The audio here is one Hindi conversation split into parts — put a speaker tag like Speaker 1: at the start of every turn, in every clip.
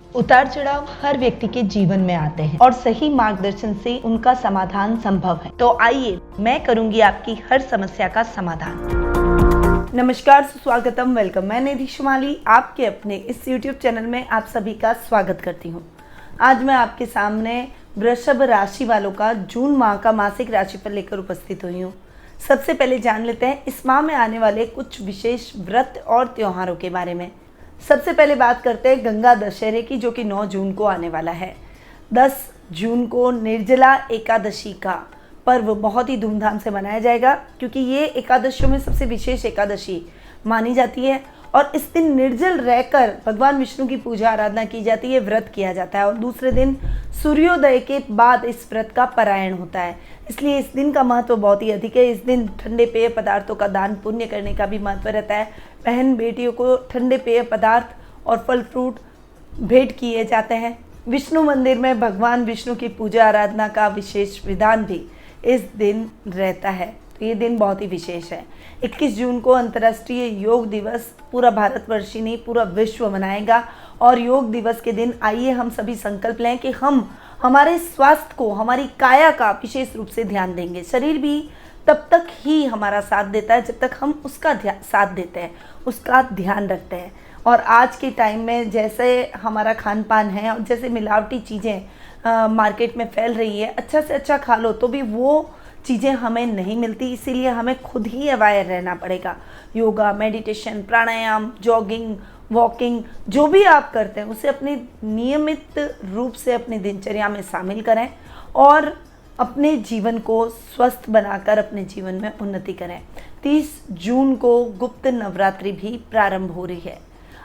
Speaker 1: उतार चढ़ाव हर व्यक्ति के जीवन में आते हैं और सही मार्गदर्शन से उनका समाधान संभव है। तो आइए मैं करूंगी आपकी हर समस्या का समाधान। नमस्कार, सुस्वागतम, वेलकम। मैं निधि शुमाली आपके अपने इस YouTube चैनल में आप सभी का स्वागत करती हूँ। आज मैं आपके सामने वृषभ राशि वालों का जून माह का मासिक राशिफल लेकर उपस्थित हुई हूँ। सबसे पहले जान लेते हैं इस माह में आने वाले कुछ विशेष व्रत और त्योहारों के बारे में। सबसे पहले बात करते हैं गंगा दशहरे की, जो कि 9 जून को आने वाला है। 10 जून को निर्जला एकादशी का पर्व बहुत ही धूमधाम से मनाया जाएगा, क्योंकि ये एकादशियों में सबसे विशेष एकादशी मानी जाती है और इस दिन निर्जल रहकर भगवान विष्णु की पूजा आराधना की जाती है, व्रत किया जाता है और दूसरे दिन सूर्योदय के बाद इस व्रत का पारायण होता है। इसलिए इस दिन का महत्व बहुत ही अधिक है। इस दिन ठंडे पेय पदार्थों का दान पुण्य करने का भी महत्व रहता है। बहन बेटियों को ठंडे पेय पदार्थ और फल फ्रूट भेंट किए जाते हैं। विष्णु मंदिर में भगवान विष्णु की पूजा आराधना का विशेष विधान भी इस दिन रहता है। तो ये दिन बहुत ही विशेष है। 21 जून को अंतर्राष्ट्रीय योग दिवस पूरा भारतवर्ष ही नहीं, पूरा विश्व मनाएगा। और योग दिवस के दिन आइए हम सभी संकल्प लें कि हम हमारे स्वास्थ्य को, हमारी काया का विशेष रूप से ध्यान देंगे। शरीर भी तब तक ही हमारा साथ देता है जब तक हम उसका साथ देते हैं, उसका ध्यान रखते हैं। और आज के टाइम में जैसे हमारा खान पान है और जैसे मिलावटी चीज़ें मार्केट में फैल रही है, अच्छा से अच्छा खा लो तो भी वो चीज़ें हमें नहीं मिलती। इसीलिए हमें खुद ही अवेयर रहना पड़ेगा। योगा, मेडिटेशन, प्राणायाम, जॉगिंग, वॉकिंग, जो भी आप करते हैं उसे अपने नियमित रूप से अपनी दिनचर्या में शामिल करें और अपने जीवन को स्वस्थ बनाकर अपने जीवन में उन्नति करें। 30 जून को गुप्त नवरात्रि भी प्रारंभ हो रही है।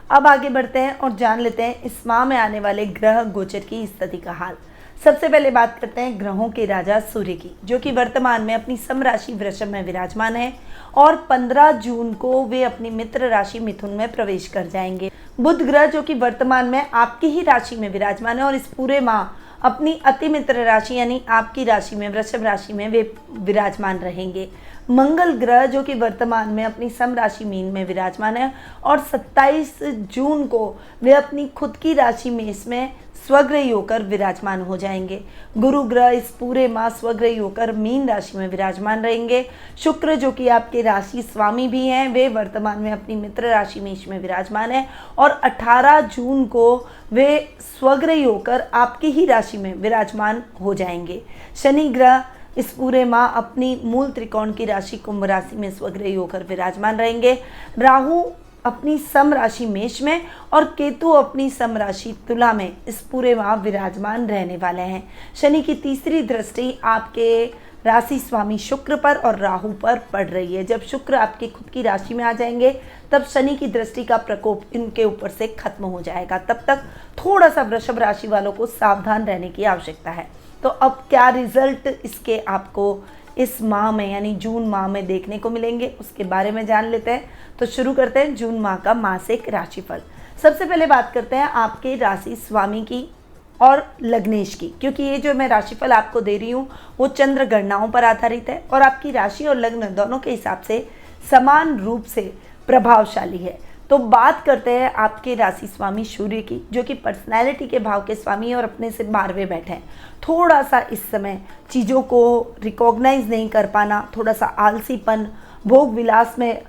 Speaker 1: अब आगे बढ़ते हैं और जान लेते हैं इस माह में आने वाले ग्रह गोचर की स्थिति का हाल। सबसे पहले बात करते हैं ग्रहों के राजा सूर्य की, जो कि वर्तमान में अपनी समराशि वृषभ में विराजमान है और 15 जून को वे अपनी मित्र राशि मिथुन में प्रवेश कर जाएंगे। बुध ग्रह, जो कि वर्तमान में आपकी ही राशि में विराजमान है और इस पूरे माह अपनी अति मित्र राशि यानी आपकी राशि में, वृषभ राशि में वे विराजमान रहेंगे। मंगल ग्रह, जो कि वर्तमान में अपनी सम राशि मीन में विराजमान है और 27 जून को वे अपनी खुद की राशि मेष में स्वग्रही होकर विराजमान हो जाएंगे। गुरु ग्रह इस पूरे माह स्वग्रही होकर मीन राशि में विराजमान रहेंगे। शुक्र, जो कि आपके राशि स्वामी भी हैं, वे वर्तमान में अपनी मित्र राशि मेष में विराजमान है और 18 जून को वे स्वग्रही होकर आपकी ही राशि में विराजमान हो जाएंगे। शनि ग्रह इस पूरे माह अपनी मूल त्रिकोण की राशि कुंभ राशि में स्वग्रही होकर विराजमान रहेंगे। राहु अपनी सम राशि मेष में और केतु अपनी सम राशि तुला में इस पूरे माह विराजमान रहने वाले हैं। शनि की तीसरी दृष्टि आपके राशि स्वामी शुक्र पर और राहु पर पड़ रही है। जब शुक्र आपकी खुद की राशि में आ जाएंगे तब शनि की दृष्टि का प्रकोप इनके ऊपर से खत्म हो जाएगा। तब तक थोड़ा सा वृषभ राशि वालों को सावधान रहने की आवश्यकता है। तो अब क्या रिजल्ट इसके आपको इस माह में यानी जून माह में देखने को मिलेंगे, उसके बारे में जान लेते हैं। तो शुरू करते हैं जून माह का मासिक राशिफल। सबसे पहले बात करते हैं आपके राशि स्वामी की और लग्नेश की, क्योंकि ये जो मैं राशिफल आपको दे रही हूँ वो चंद्र गणनाओं पर आधारित है और आपकी राशि और लग्न दोनों के हिसाब से समान रूप से प्रभावशाली है। तो बात करते हैं आपके राशि स्वामी सूर्य की, जो कि पर्सनैलिटी के भाव के स्वामी और अपने से 12वें बैठे हैं। थोड़ा सा इस समय चीज़ों को रिकॉग्नाइज नहीं कर पाना, थोड़ा सा आलसीपन, भोग विलास में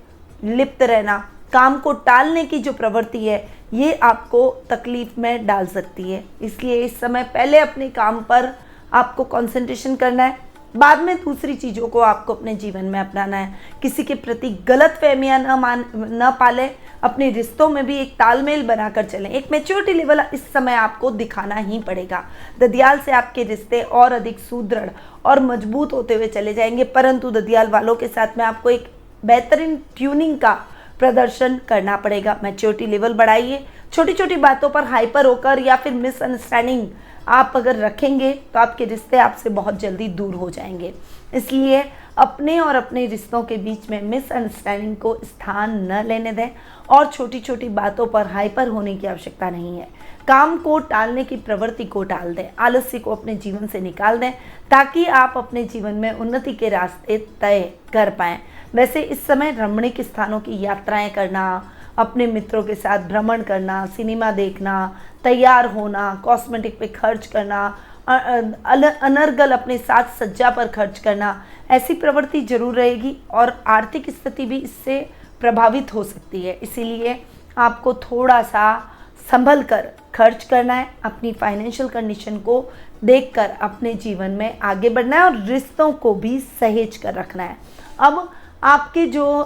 Speaker 1: लिप्त रहना, काम को टालने की जो प्रवृत्ति है, ये आपको तकलीफ में डाल सकती है। इसलिए इस समय पहले अपने काम पर आपको कंसंट्रेशन करना है, बाद में दूसरी चीज़ों को आपको अपने जीवन में अपनाना है। किसी के प्रति गलत फहमियाँ न पालें, अपने रिश्तों में भी एक तालमेल बनाकर चलें। एक मैच्योरिटी लेवल इस समय आपको दिखाना ही पड़ेगा। ददियाल से आपके रिश्ते और अधिक सुदृढ़ और मजबूत होते हुए चले जाएंगे, परंतु ददियाल वालों के साथ में आपको एक बेहतरीन ट्यूनिंग का प्रदर्शन करना पड़ेगा। मैच्योरिटी लेवल बढ़ाइए। छोटी छोटी बातों पर हाइपर होकर या फिर मिसअंडरस्टैंडिंग आप अगर रखेंगे तो आपके रिश्ते आपसे बहुत जल्दी दूर हो जाएंगे। इसलिए अपने और अपने रिश्तों के बीच में मिसअंडरस्टैंडिंग को स्थान न लेने दें और छोटी छोटी बातों पर हाइपर होने की आवश्यकता नहीं है। काम को टालने की प्रवृत्ति को टाल दें, आलस्य को अपने जीवन से निकाल दें, ताकि आप अपने जीवन में उन्नति के रास्ते तय कर पाएं। वैसे इस समय रमणीक स्थानों की यात्राएं करना, अपने मित्रों के साथ भ्रमण करना, सिनेमा देखना, तैयार होना, कॉस्मेटिक पे खर्च करना, अनर्गल अपने साज सज्जा पर खर्च करना, ऐसी प्रवृत्ति जरूर रहेगी और आर्थिक स्थिति भी इससे प्रभावित हो सकती है। इसीलिए आपको थोड़ा सा संभल कर खर्च करना है, अपनी फाइनेंशियल कंडीशन को देखकर अपने जीवन में आगे बढ़ना है और रिश्तों को भी सहेज कर रखना है। अब आपके जो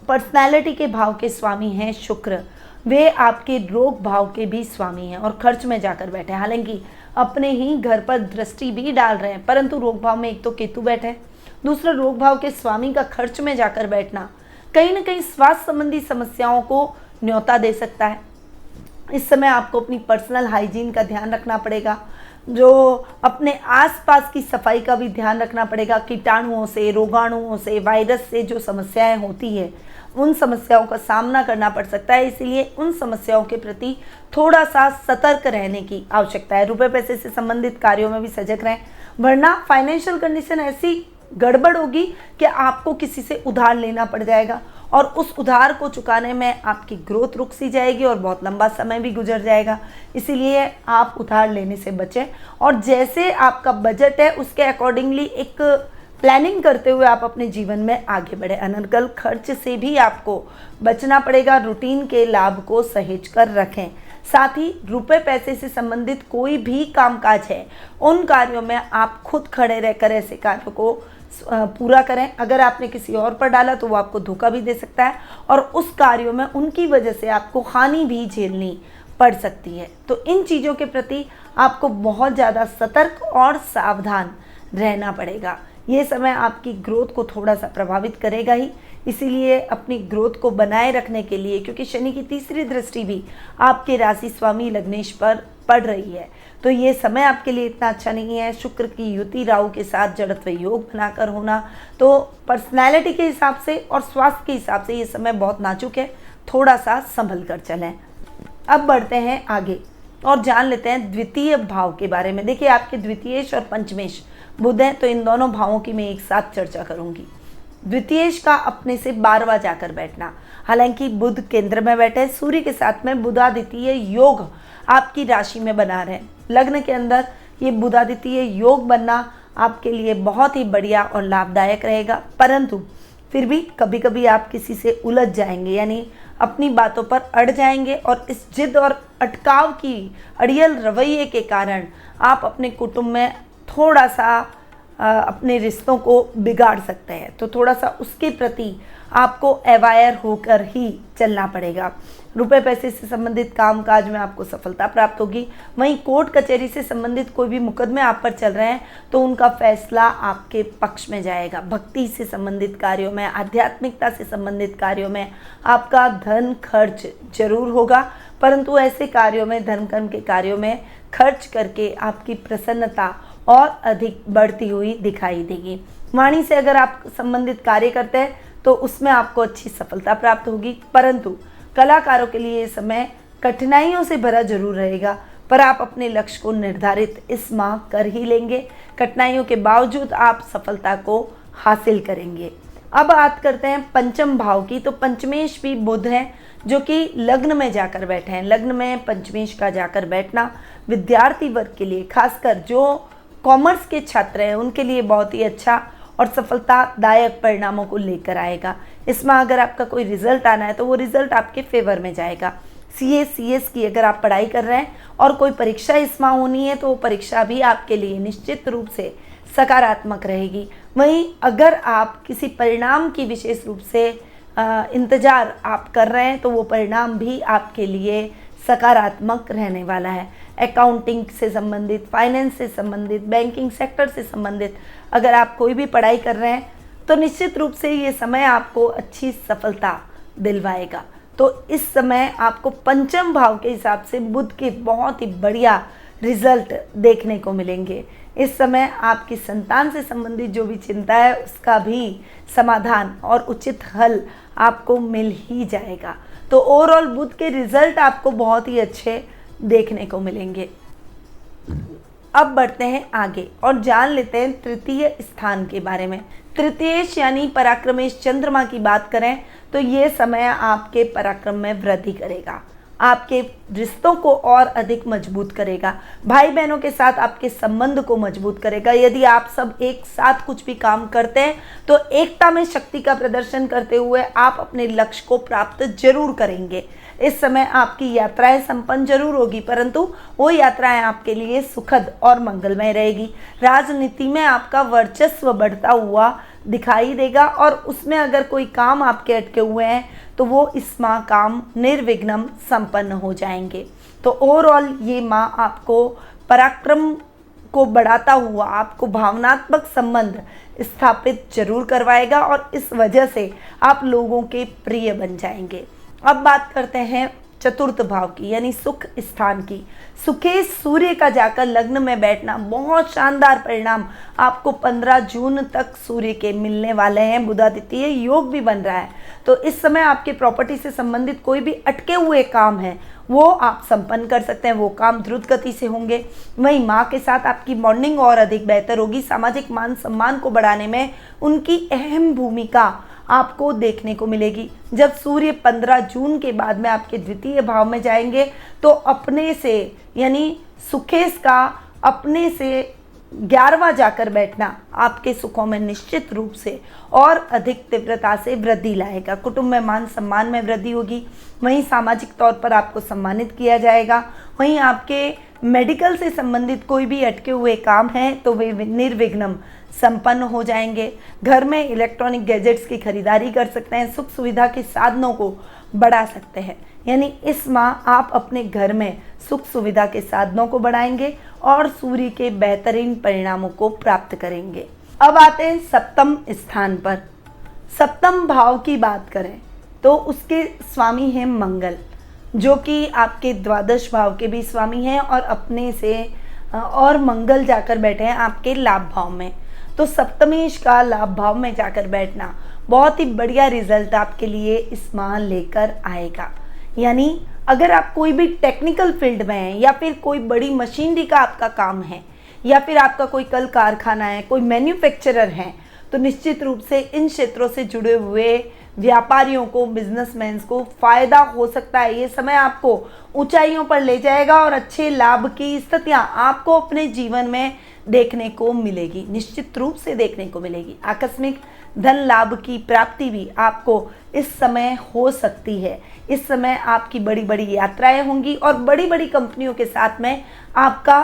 Speaker 1: पर्सनैलिटी के भाव के स्वामी हैं शुक्र, वे आपके रोग भाव के भी स्वामी हैं और खर्च में जाकर बैठे हैं। हालांकि अपने ही घर पर दृष्टि भी डाल रहे हैं, परंतु रोग भाव में एक तो केतु बैठे हैं, दूसरा रोग भाव के स्वामी का खर्च में जाकर बैठना कहीं ना कहीं स्वास्थ्य संबंधी समस्याओं को न्योता दे सकता है। इस समय आपको अपनी पर्सनल हाइजीन का ध्यान रखना पड़ेगा, जो अपने आसपास की सफाई का भी ध्यान रखना पड़ेगा। कीटाणुओं से, रोगाणुओं से, वायरस से जो समस्याएं होती है उन समस्याओं का सामना करना पड़ सकता है, इसलिए उन समस्याओं के प्रति थोड़ा सा सतर्क रहने की आवश्यकता है। रुपए पैसे से संबंधित कार्यों में भी सजग रहें, वरना फाइनेंशियल कंडीशन ऐसी गड़बड़ होगी कि आपको किसी से उधार लेना पड़ जाएगा और उस उधार को चुकाने में आपकी ग्रोथ रुक सी जाएगी और बहुत लंबा समय भी गुजर जाएगा। इसीलिए आप उधार लेने से बचें और जैसे आपका बजट है उसके अकॉर्डिंगली एक प्लानिंग करते हुए आप अपने जीवन में आगे बढ़े। अनर्गल खर्च से भी आपको बचना पड़ेगा, रूटीन के लाभ को सहेज कर रखें। साथ ही रुपए पैसे से संबंधित कोई भी कामकाज है उन कार्यों में आप खुद खड़े रहकर ऐसे कार्यों को पूरा करें। अगर आपने किसी और पर डाला तो वो आपको धोखा भी दे सकता है और उस कार्यों में उनकी वजह से आपको हानि भी झेलनी पड़ सकती है। तो इन चीज़ों के प्रति आपको बहुत ज़्यादा सतर्क और सावधान रहना पड़ेगा। ये समय आपकी ग्रोथ को थोड़ा सा प्रभावित करेगा ही, इसीलिए अपनी ग्रोथ को बनाए रखने के लिए, क्योंकि शनि की तीसरी दृष्टि भी आपके राशि स्वामी लग्नेश पर पड़ रही है, तो ये समय आपके लिए इतना अच्छा नहीं है। शुक्र की युति राहु के साथ जड़त्व योग बनाकर होना, तो पर्सनैलिटी के हिसाब से और स्वास्थ्य के हिसाब से ये समय बहुत नाजुक है, थोड़ा सा संभल कर चलें। अब बढ़ते हैं आगे और जान लेते हैं द्वितीय भाव के बारे में। देखिए, आपके द्वितीयेश और पंचमेश बुध हैं, तो इन दोनों भावों की मैं एक साथ चर्चा करूंगी। द्वितीयेश का अपने से 12वां जाकर बैठना, हालांकि बुध केंद्र में बैठे, सूर्य के साथ में बुधादित्य योग आपकी राशि में बना रहे। लग्न के अंदर ये बुधादित्य योग बनना आपके लिए बहुत ही बढ़िया और लाभदायक रहेगा, परंतु फिर भी कभी कभी आप किसी से उलझ जाएंगे, यानी अपनी बातों पर अड़ जाएंगे और इस जिद और अटकाव की अड़ियल रवैये के कारण आप अपने कुटुंब में थोड़ा सा अपने रिश्तों को बिगाड़ सकते हैं। तो थोड़ा सा उसके प्रति आपको अवेयर होकर ही चलना पड़ेगा। रुपए पैसे से संबंधित कामकाज में आपको सफलता प्राप्त होगी। वहीं कोर्ट कचहरी से संबंधित कोई भी मुकदमे आप पर चल रहे हैं तो उनका फैसला आपके पक्ष में जाएगा। भक्ति से संबंधित कार्यों में, आध्यात्मिकता से संबंधित कार्यों में आपका धन खर्च जरूर होगा, परंतु ऐसे कार्यों में, धन कर्म के कार्यों में खर्च करके आपकी प्रसन्नता और अधिक बढ़ती हुई दिखाई देगी। वाणी से अगर आप संबंधित कार्य करते हैं तो उसमें आपको अच्छी सफलता प्राप्त होगी, परंतु कलाकारों के लिए ये समय कठिनाइयों से भरा जरूर रहेगा, पर आप अपने लक्ष्य को निर्धारित इस माह कर ही लेंगे। कठिनाइयों के बावजूद आप सफलता को हासिल करेंगे। अब बात करते हैं पंचम भाव की, तो पंचमेश भी बुध हैं जो कि लग्न में जाकर बैठे हैं। लग्न में पंचमेश का जाकर बैठना विद्यार्थी वर्ग के लिए, खासकर जो कॉमर्स के छात्र हैं उनके लिए बहुत ही अच्छा और सफलतादायक परिणामों को लेकर आएगा। इसमें अगर आपका कोई रिजल्ट आना है तो वो रिजल्ट आपके फेवर में जाएगा। CS की अगर आप पढ़ाई कर रहे हैं और कोई परीक्षा इस माह होनी है तो वो परीक्षा भी आपके लिए निश्चित रूप से सकारात्मक रहेगी। वहीं अगर आप किसी परिणाम की विशेष रूप से इंतजार आप कर रहे हैं तो वो परिणाम भी आपके लिए सकारात्मक रहने वाला है। अकाउंटिंग से संबंधित, फाइनेंस से संबंधित, बैंकिंग सेक्टर से संबंधित अगर आप कोई भी पढ़ाई कर रहे हैं तो निश्चित रूप से ये समय आपको अच्छी सफलता दिलवाएगा। तो इस समय आपको पंचम भाव के हिसाब से बुध के बहुत ही बढ़िया रिजल्ट देखने को मिलेंगे। इस समय आपकी संतान से संबंधित जो भी चिंता है उसका भी समाधान और उचित हल आपको मिल ही जाएगा। तो ओवरऑल बुध के रिजल्ट आपको बहुत ही अच्छे देखने को मिलेंगे। अब बढ़ते हैं आगे और जान लेते हैं तृतीय स्थान के बारे में। तृतीयेश यानी पराक्रमेश चंद्रमा की बात करें तो ये समय आपके पराक्रम में वृद्धि करेगा, आपके रिश्तों को और अधिक मजबूत करेगा, भाई बहनों के साथ आपके संबंध को मजबूत करेगा। यदि आप सब एक साथ कुछ भी काम करते हैं तो एकता में शक्ति का प्रदर्शन करते हुए आप अपने लक्ष्य को प्राप्त जरूर करेंगे। इस समय आपकी यात्राएं संपन्न जरूर होगी, परंतु वो यात्राएं आपके लिए सुखद और मंगलमय रहेगी। राजनीति में आपका वर्चस्व बढ़ता हुआ दिखाई देगा और उसमें अगर कोई काम आपके अटके हुए हैं तो वो इस माह काम निर्विघ्न संपन्न हो जाएंगे। तो ओवरऑल ये माह आपको पराक्रम को बढ़ाता हुआ आपको भावनात्मक संबंध स्थापित जरूर करवाएगा और इस वजह से आप लोगों के प्रिय बन जाएंगे। अब बात करते हैं चतुर्थ भाव की यानी सुख स्थान की। सुखे सूर्य का जाकर लग्न में बैठना बहुत शानदार परिणाम आपको 15 जून तक सूर्य के मिलने वाले हैं। बुधादित्य योग भी बन रहा है, तो इस समय आपके प्रॉपर्टी से संबंधित कोई भी अटके हुए काम है वो आप संपन्न कर सकते हैं, वो काम द्रुत गति से होंगे। वहीं माँ के साथ आपकी बॉन्डिंग और अधिक बेहतर होगी। सामाजिक मान सम्मान को बढ़ाने में उनकी अहम भूमिका आपको देखने को मिलेगी। जब सूर्य 15 जून के बाद में आपके द्वितीय भाव में जाएंगे तो अपने से यानी सुखेश का अपने से 11वां जाकर बैठना आपके सुखों में निश्चित रूप से और अधिक तीव्रता से वृद्धि लाएगा। कुटुंब में मान सम्मान में वृद्धि होगी, वहीं सामाजिक तौर पर आपको सम्मानित किया जाएगा। वहीं आपके मेडिकल से संबंधित कोई भी अटके हुए काम हैं तो वे निर्विघ्न संपन्न हो जाएंगे। घर में इलेक्ट्रॉनिक गैजेट्स की खरीदारी कर सकते हैं, सुख सुविधा के साधनों को बढ़ा सकते हैं। यानी इस माह आप अपने घर में सुख सुविधा के साधनों को बढ़ाएंगे और सूर्य के बेहतरीन परिणामों को प्राप्त करेंगे। अब आते हैं सप्तम स्थान पर। सप्तम भाव की बात करें तो उसके स्वामी हैं मंगल, जो कि आपके द्वादश भाव के भी स्वामी हैं और अपने से और मंगल जाकर बैठे हैं आपके लाभ भाव में। तो सप्तमेश का लाभ भाव में जाकर बैठना बहुत ही बढ़िया रिजल्ट आपके लिए इस माह लेकर आएगा। यानी अगर आप कोई भी टेक्निकल फील्ड में हैं या फिर कोई बड़ी मशीनरी का आपका काम है या फिर आपका कोई कल कारखाना है, कोई मैन्युफैक्चरर है, तो निश्चित रूप से इन क्षेत्रों से जुड़े हुए व्यापारियों को, बिजनेसमैन्स को फायदा हो सकता है। ये समय आपको ऊंचाइयों पर ले जाएगा और अच्छे लाभ की स्थितियां आपको अपने जीवन में देखने को मिलेगी, निश्चित रूप से देखने को मिलेगी। आकस्मिक धन लाभ की प्राप्ति भी आपको इस समय हो सकती है। इस समय आपकी बड़ी बड़ी यात्राएं होंगी और बड़ी बड़ी कंपनियों के साथ में आपका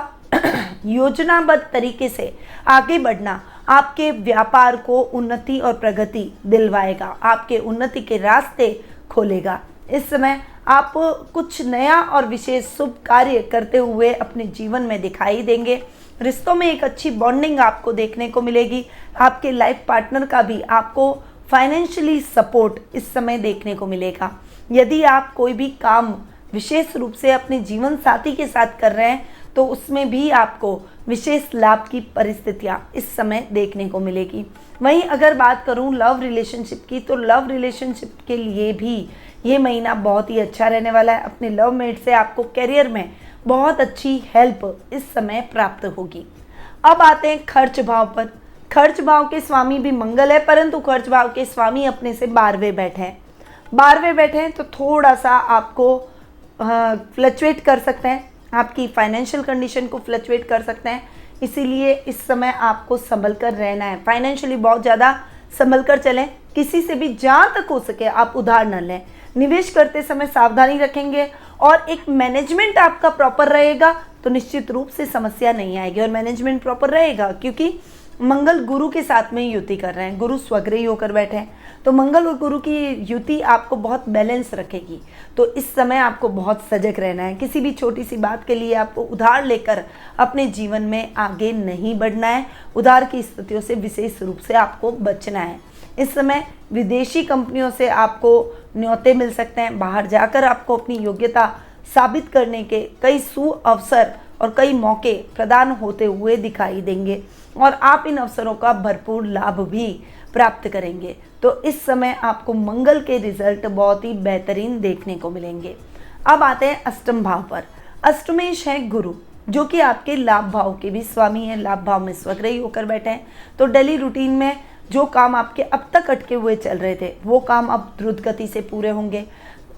Speaker 1: योजनाबद्ध तरीके से आगे बढ़ना आपके व्यापार को उन्नति और प्रगति दिलवाएगा, आपके उन्नति के रास्ते खोलेगा। इस समय आप कुछ नया और विशेष शुभ कार्य करते हुए अपने जीवन में दिखाई देंगे। रिश्तों में एक अच्छी बॉन्डिंग आपको देखने को मिलेगी। आपके लाइफ पार्टनर का भी आपको फाइनेंशियली सपोर्ट इस समय देखने को मिलेगा। यदि आप कोई भी काम विशेष रूप से अपने जीवन साथी के साथ कर रहे हैं तो उसमें भी आपको विशेष लाभ की परिस्थितियां इस समय देखने को मिलेगी। वहीं अगर बात करूं लव रिलेशनशिप की, तो लव रिलेशनशिप के लिए भी ये महीना बहुत ही अच्छा रहने वाला है। अपने लव मेट से आपको करियर में बहुत अच्छी हेल्प इस समय प्राप्त होगी। अब आते हैं खर्च भाव पर। खर्च भाव के स्वामी भी मंगल है, परंतु खर्च भाव के स्वामी अपने से 12वें बैठे हैं। 12वें बैठे हैं तो थोड़ा सा आपको फ्लक्चुएट कर सकते हैं, आपकी फाइनेंशियल कंडीशन को फ्लक्चुएट कर सकते हैं। इसीलिए इस समय आपको संभल कर रहना है, फाइनेंशियली बहुत ज़्यादा संभल कर चलें। किसी से भी जहाँ तक हो सके आप उधार न लें। निवेश करते समय सावधानी रखेंगे और एक मैनेजमेंट आपका प्रॉपर रहेगा तो निश्चित रूप से समस्या नहीं आएगी। और मैनेजमेंट प्रॉपर रहेगा क्योंकि मंगल गुरु के साथ में युति कर रहे हैं, गुरु स्वग्रही होकर बैठे हैं, तो मंगल और गुरु की युति आपको बहुत बैलेंस रखेगी। तो इस समय आपको बहुत सजग रहना है। किसी भी छोटी सी बात के लिए आपको उधार लेकर अपने जीवन में आगे नहीं बढ़ना है। उधार की स्थितियों से विशेष रूप से आपको बचना है। इस समय विदेशी कंपनियों से आपको न्योते मिल सकते हैं। बाहर जाकर आपको अपनी योग्यता साबित करने के कई सुअवसर और कई मौके प्रदान होते हुए दिखाई देंगे और आप इन अवसरों का भरपूर लाभ भी प्राप्त करेंगे। तो इस समय आपको मंगल के रिजल्ट बहुत ही बेहतरीन देखने को मिलेंगे। अब आते हैं अष्टम भाव पर। अष्टमेश है गुरु, जो कि आपके लाभ भाव के भी स्वामी हैं, लाभ भाव में स्वग्रही होकर बैठे हैं। तो डेली रूटीन में जो काम आपके अब तक अटके हुए चल रहे थे वो काम अब द्रुत गति से पूरे होंगे।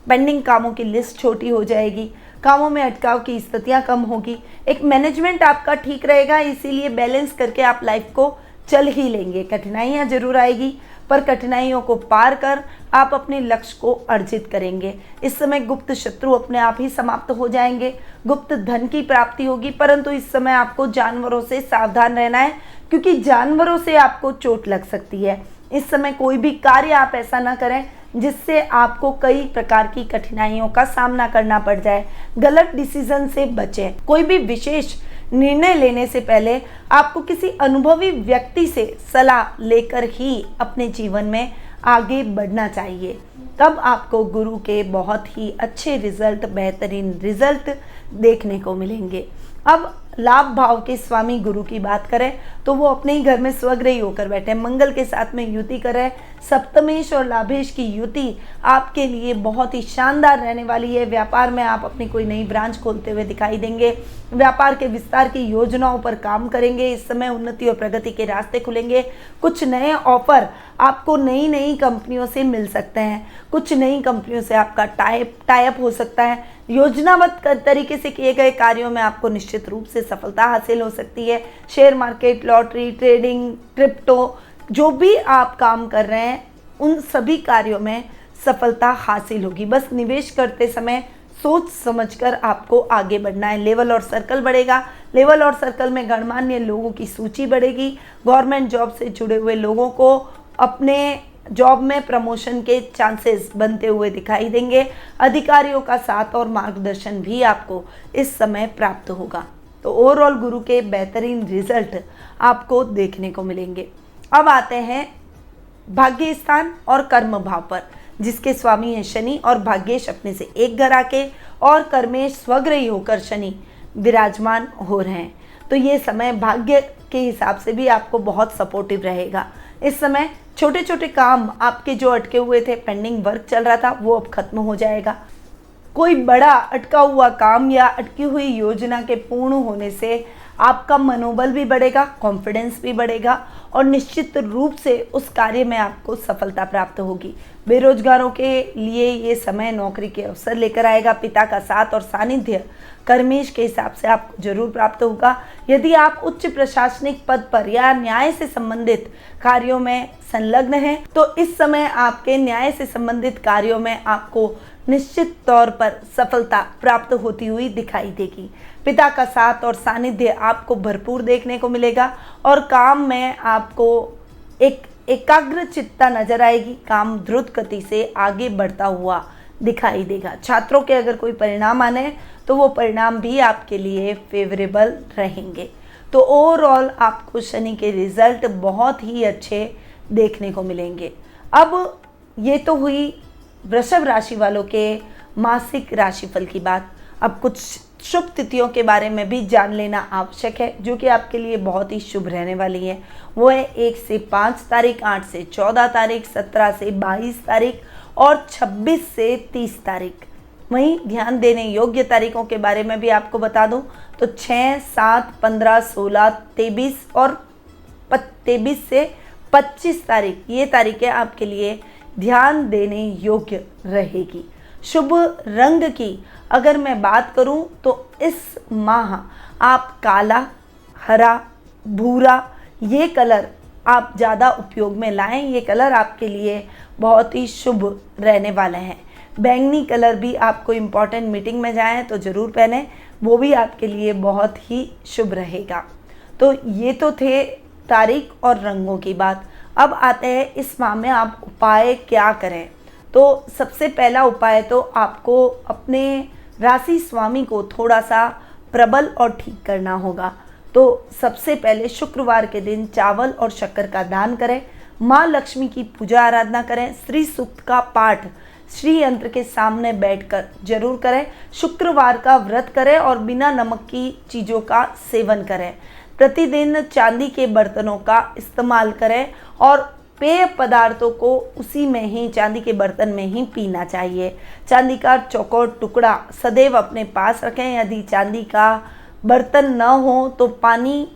Speaker 1: पेंडिंग कामों की लिस्ट छोटी हो जाएगी, कामों में अटकाव की स्थितियां कम होगी, एक मैनेजमेंट आपका ठीक रहेगा, इसीलिए बैलेंस करके आप लाइफ को चल ही लेंगे। कठिनाइयां जरूर आएगी पर कठिनाइयों को पार कर आप अपने लक्ष्य को अर्जित करेंगे। इस समय गुप्त शत्रु अपने आप ही समाप्त हो जाएंगे, गुप्त धन की प्राप्ति होगी, परंतु इस समय आपको जानवरों से सावधान रहना है क्योंकि जानवरों से आपको चोट लग सकती है। इस समय कोई भी कार्य आप ऐसा ना करें जिससे आपको कई प्रकार की कठिनाइयों का सामना करना पड़ जाए। गलत डिसीजन से बचें। कोई भी विशेष निर्णय लेने से पहले आपको किसी अनुभवी व्यक्ति से सलाह लेकर ही अपने जीवन में आगे बढ़ना चाहिए। तब आपको गुरु के बहुत ही अच्छे रिजल्ट, बेहतरीन रिजल्ट देखने को मिलेंगे। अब लाभ भाव के स्वामी गुरु की बात करें तो वो अपने ही घर में स्वग्रही होकर बैठे, मंगल के साथ में युति करें। सप्तमेश और लाभेश की युति आपके लिए बहुत ही शानदार रहने वाली है। व्यापार में आप अपनी कोई नई ब्रांच खोलते हुए दिखाई देंगे, व्यापार के विस्तार की योजनाओं पर काम करेंगे। इस समय उन्नति और प्रगति के रास्ते खुलेंगे। कुछ नए ऑफर आपको नई नई कंपनियों से मिल सकते हैं, कुछ नई कंपनियों से आपका टाइप हो सकता है। योजनाबद्ध तरीके से किए गए कार्यों में आपको निश्चित रूप से सफलता हासिल हो सकती है। Share market, lottery, trading, crypto, जो भी आप काम कर रहे हैं उन सभी कार्यों में सफलता हासिल होगी। बस निवेश करते समय सोच समझकर आपको आगे बढ़ना है। लेवल और सर्कल बढ़ेगा, लेवल और सर्कल में गणमान्य लोगों की सूची बढ़ेगी। गवर्नमेंट जॉब से जुड़े हुए लोगों को अपने जॉब में प्रमोशन के चांसेस बनते हुए दिखाई देंगे। अधिकारियों का साथ और मार्गदर्शन भी आपको इस समय प्राप्त होगा। तो ओवरऑल गुरु के बेहतरीन रिजल्ट आपको देखने को मिलेंगे। अब आते हैं भाग्य स्थान और कर्म भाव पर, जिसके स्वामी हैं शनि और भाग्येश अपने से एक घर आके और कर्मेश स्वग्रही होकर शनि विराजमान हो रहे हैं। तो ये समय भाग्य के हिसाब से भी आपको बहुत सपोर्टिव रहेगा। इस समय छोटे छोटे काम आपके जो अटके हुए थे, पेंडिंग वर्क चल रहा था, वो अब खत्म हो जाएगा। कोई बड़ा अटका हुआ काम या अटकी हुई योजना के पूर्ण होने से आपका मनोबल भी बढ़ेगा, कॉन्फिडेंस भी बढ़ेगा और निश्चित रूप से उस कार्य में आपको सफलता प्राप्त होगी। बेरोजगारों के लिए ये समय नौकरी के अवसर लेकर आएगा। पिता का साथ और सानिध्य कर्मेश के हिसाब से आपको जरूर प्राप्त होगा। यदि आप उच्च प्रशासनिक पद पर या न्याय से संबंधित कार्यों में संलग्न हैं तो इस समय आपके न्याय से संबंधित कार्यों में आपको निश्चित तौर पर सफलता प्राप्त होती हुई दिखाई देगी। पिता का साथ और सानिध्य आपको भरपूर देखने को मिलेगा और काम में आपको एक एकाग्र चित्ता नजर आएगी। काम द्रुत गति से आगे बढ़ता हुआ दिखाई देगा। छात्रों के अगर कोई परिणाम आने तो वो परिणाम भी आपके लिए फेवरेबल रहेंगे। तो ओवरऑल आपको शनि के रिजल्ट बहुत ही अच्छे देखने को मिलेंगे। अब ये तो हुई वृषभ राशि वालों के मासिक राशिफल की बात। अब कुछ शुभ तिथियों के बारे में भी जान लेना आवश्यक है जो कि आपके लिए बहुत ही शुभ रहने वाली है। वो है 1 से 5 तारीख, 8 से 14 तारीख, 17 से 22 तारीख और 26 से 30 तारीख। वहीं ध्यान देने योग्य तारीखों के बारे में भी आपको बता दूं तो 6, 7, 15, 16, 23 और 23 से 25 तारीख, ये तारीखें आपके लिए ध्यान देने योग्य रहेगी। शुभ रंग की अगर मैं बात करूं तो इस माह आप काला, हरा, भूरा ये कलर आप ज़्यादा उपयोग में लाएं। ये कलर आपके लिए बहुत ही शुभ रहने वाले हैं। बैंगनी कलर भी आपको इम्पॉर्टेंट मीटिंग में जाएं तो ज़रूर पहने, वो भी आपके लिए बहुत ही शुभ रहेगा। तो ये तो थे तारीख और रंगों की बात। अब आते हैं इस माह में आप उपाय क्या करें। तो सबसे पहला उपाय तो आपको अपने राशि स्वामी को थोड़ा सा प्रबल और ठीक करना होगा। तो सबसे पहले शुक्रवार के दिन चावल और शक्कर का दान करें। माँ लक्ष्मी की पूजा आराधना करें। श्री सूक्त का पाठ श्री यंत्र के सामने बैठकर जरूर करें। शुक्रवार का व्रत करें और बिना नमक की चीज़ों का सेवन करें। प्रतिदिन चांदी के बर्तनों का इस्तेमाल करें और पेय पदार्थों को उसी में ही, चांदी के बर्तन में ही पीना चाहिए। चांदी का चौकोर टुकड़ा सदैव अपने पास रखें। यदि चांदी का बर्तन न हो तो पानी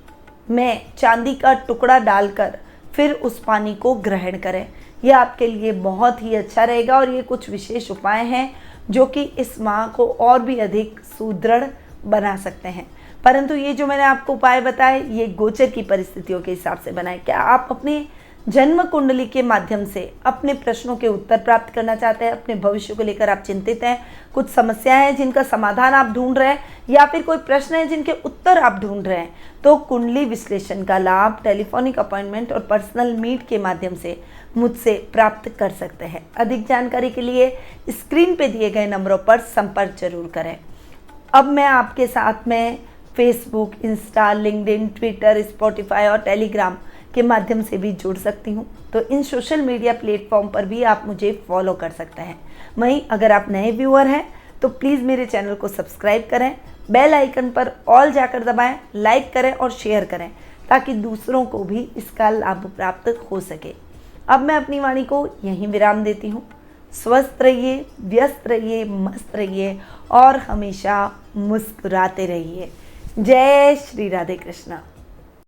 Speaker 1: में चांदी का टुकड़ा डालकर फिर उस पानी को ग्रहण करें। यह आपके लिए बहुत ही अच्छा रहेगा और ये कुछ विशेष उपाय हैं जो कि इस माह को और भी अधिक सुदृढ़ बना सकते हैं। परंतु ये जो मैंने आपको उपाय बताए ये गोचर की परिस्थितियों के हिसाब से बनाए। क्या आप अपने जन्म कुंडली के माध्यम से अपने प्रश्नों के उत्तर प्राप्त करना चाहते हैं, अपने भविष्य को लेकर आप चिंतित हैं, कुछ समस्याएं हैं जिनका समाधान आप ढूंढ रहे हैं या फिर कोई प्रश्न है जिनके उत्तर आप ढूंढ रहे हैं, तो कुंडली विश्लेषण का लाभ टेलीफोनिक अपॉइंटमेंट और पर्सनल मीट के माध्यम से मुझसे प्राप्त कर सकते हैं। अधिक जानकारी के लिए स्क्रीन पे दिए गए नंबरों पर संपर्क जरूर करें। अब मैं आपके साथ में Facebook, Insta, LinkedIn, Twitter, Spotify और टेलीग्राम के माध्यम से भी जुड़ सकती हूँ, तो इन सोशल मीडिया प्लेटफॉर्म पर भी आप मुझे फॉलो कर सकते हैं। वहीं अगर आप नए व्यूअर हैं तो प्लीज़ मेरे चैनल को सब्सक्राइब करें, बेल आइकन पर ऑल जाकर दबाएं, लाइक करें और शेयर करें ताकि दूसरों को भी इसका लाभ प्राप्त हो सके। अब मैं अपनी वाणी को यहीं विराम देती हूँ। स्वस्थ रहिए, व्यस्त रहिए, मस्त रहिए और हमेशा मुस्कुराते रहिए। जय श्री राधे कृष्णा।